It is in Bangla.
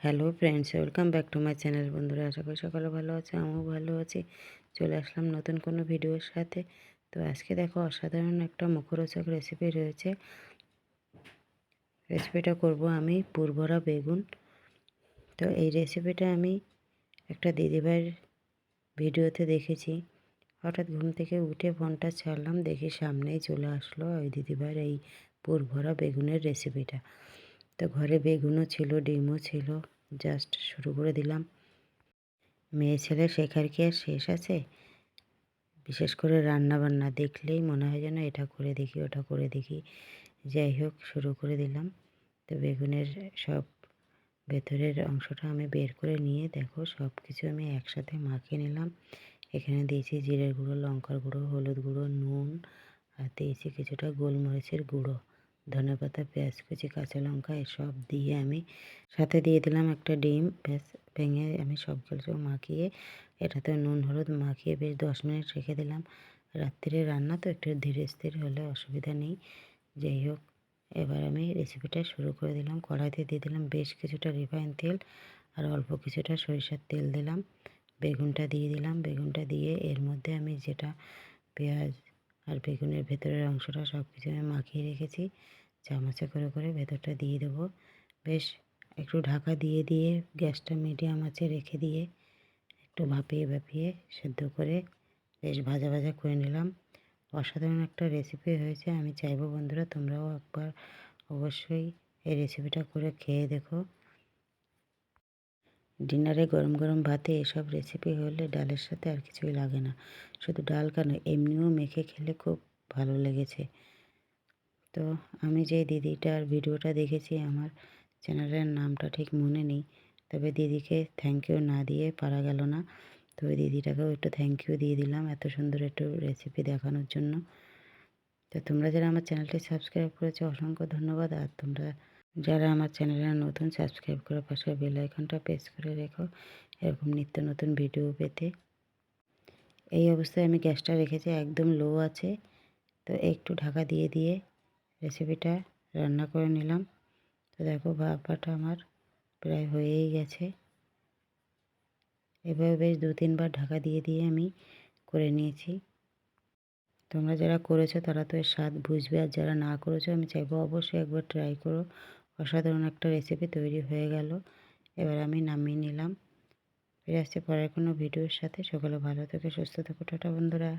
Hello friends, welcome back to my channel. বন্ধুরা, আশা করি সকালে ভালো আছে, আমিও ভালো আছি। চলে আসলাম নতুন কোনো ভিডিওর সাথে। তো আজকে দেখো, অসাধারণ একটা মুখরোচক রেসিপি রয়েছে। রেসিপিটা করব আমি পুরভরা বেগুন। তো এই রেসিপিটা আমি একটা দিদিভাইয়ের ভিডিওতে দেখেছি। হঠাৎ ঘুম থেকে উঠে ফোনটা ছাড়লাম, দেখি সামনেই চলে আসলো ওই দিদিভাইয়ের এই পুরভরা বেগুনের রেসিপিটা। তো ঘরে বেগুনও ছিল, ডিমও ছিল, জাস্ট শুরু করে দিলাম। মেয়ে ছেলে শেখার কি আর শেষ আছে? বিশেষ করে রান্না বান্না দেখলেই মনে হয় যেন এটা করে দেখি, ওটা করে দেখি। যাই হোক, শুরু করে দিলাম। তো বেগুনের সব ভেতরের অংশটা আমি বের করে নিয়ে দেখো সব কিছু আমি একসাথে মাখিয়ে নিলাম। এখানে দিয়েছি জিরের গুঁড়ো, লঙ্কার গুঁড়ো, হলুদ গুঁড়ো, নুন, আর দিয়েছি কিছুটা গোলমরিচের গুঁড়ো, ধনেপাতা, পেঁয়াজ কুচি, কাঁচা লঙ্কা এসব দিয়ে আমি সাথে দিয়ে দিলাম একটা ডিম। ব্যাস, ভেঙে আমি সব কিছু মাখিয়ে এটাতে নুন হলুদ মাখিয়ে বেশ 10 মিনিট রেখে দিলাম। রাত্রিরে রান্না তো একটু ধীরে স্থির হলে অসুবিধা নেই। যাই হোক, এবার আমি রেসিপিটা শুরু করে দিলাম। কড়াইতে দিয়ে দিলাম বেশ কিছুটা রিফাইন তেল আর অল্প কিছুটা সরিষার তেল দিলাম। বেগুনটা দিয়ে দিলাম। বেগুনটা দিয়ে এর মধ্যে আমি যেটা পেঁয়াজ আর বেগুনের ভেতরের অংশটা সব কিছু আমি মাখিয়ে রেখেছি, চামচে করে করে ভেতরটা দিয়ে দেবো। বেশ একটু ঢাকা দিয়ে দিয়ে গ্যাসটা মিডিয়াম আঁচে রেখে দিয়ে একটু ভাপিয়ে ভাপিয়ে সেদ্ধ করে বেশ ভাজা ভাজা করে নিলাম। অসাধারণ একটা রেসিপি হয়েছে। আমি চাইবো বন্ধুরা তোমরাও একবার অবশ্যই এই রেসিপিটা করে খেয়ে দেখো। ডিনারে গরম গরম ভাতে এসব রেসিপি হলে ডালের সাথে আর কিছুই লাগে না। শুধু ডাল কেন, এমনিও মেখে খেলে খুব ভালো লেগেছে। তো আমি যে দিদিটার ভিডিওটা দেখেছি, আমার চ্যানেলের নামটা ঠিক মনে নেই, তবে দিদিকে থ্যাংক ইউ না দিয়ে পারা গেল না। তো ওই দিদিটাকেও একটু থ্যাংক ইউ দিয়ে দিলাম এত সুন্দর একটু রেসিপি দেখানোর জন্য। তো তোমরা যারা আমার চ্যানেলটি সাবস্ক্রাইব করেছো অসংখ্য ধন্যবাদ। আর তোমরা যারা আমার চ্যানেলে নতুন, সাবস্ক্রাইব করে পাশে বেল আইকনটা প্রেস করে রেখো এরকম নিত্য নতুন ভিডিও পেতে। এই অবস্থায় আমি গ্যাসটা রেখেছি একদম লো আছে। তো একটু ঢাকা দিয়ে দিয়ে রেসিপিটা রান্না করে নিলাম। তো দেখো ভাপাটা আমার প্রায় হয়েই গেছে। এভাবে বেশ 2-3 বার ঢাকা দিয়ে দিয়ে আমি করে নিয়েছি। তোমরা যারা করেছো তারা তো এর স্বাদ বুঝবে, আর যারা না করেছো আমি চাইবো অবশ্যই একবার ট্রাই করো। অসাধারণ একটা রেসিপি তৈরি হয়ে গেল। এবার আমি নামিয়ে নিলাম। ফিরে আসছি পরের কোনো ভিডিওর সাথে। সকলে ভালো থেকো, সুস্থ থেকো। টাটা বন্ধুরা।